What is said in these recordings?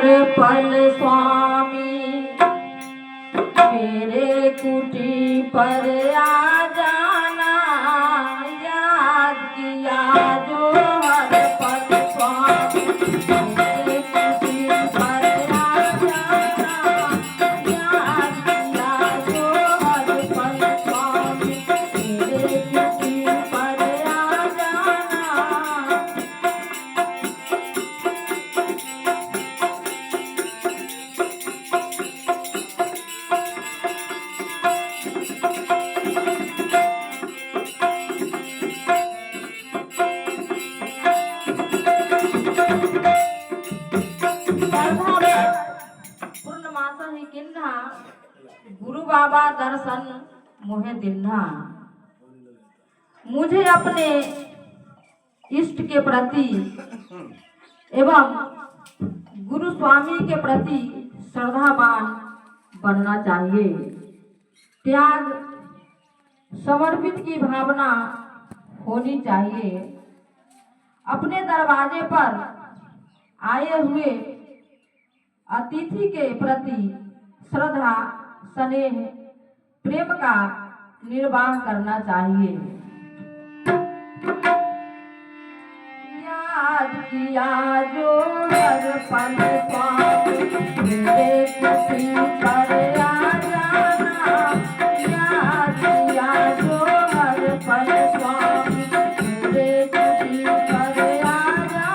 पल स्वामी मेरे कुटी पर आ जाना, याद किया जो हर पल स्वामी मेरे कुटी पर आ जाना, याद किया जो हर पल स्वामी मेरे कुटी पर आ जाना। पूर्णमासा ही किन्हा गुरु बाबा दर्शन मोहे दिन्हा। मुझे अपने इष्ट के प्रति एवं गुरु स्वामी के प्रति श्रद्धावान बनना चाहिए। त्याग समर्पित की भावना होनी चाहिए। अपने दरवाजे पर आए हुए अतिथि के प्रति श्रद्धा स्नेह प्रेम का निर्वाह करना चाहिए। याद किया जो हर पल स्वामी मेरे कुटी पर आ जाना, याद किया जो हर पल स्वामी मेरे कुटी पर आ जाना।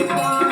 स्वामी।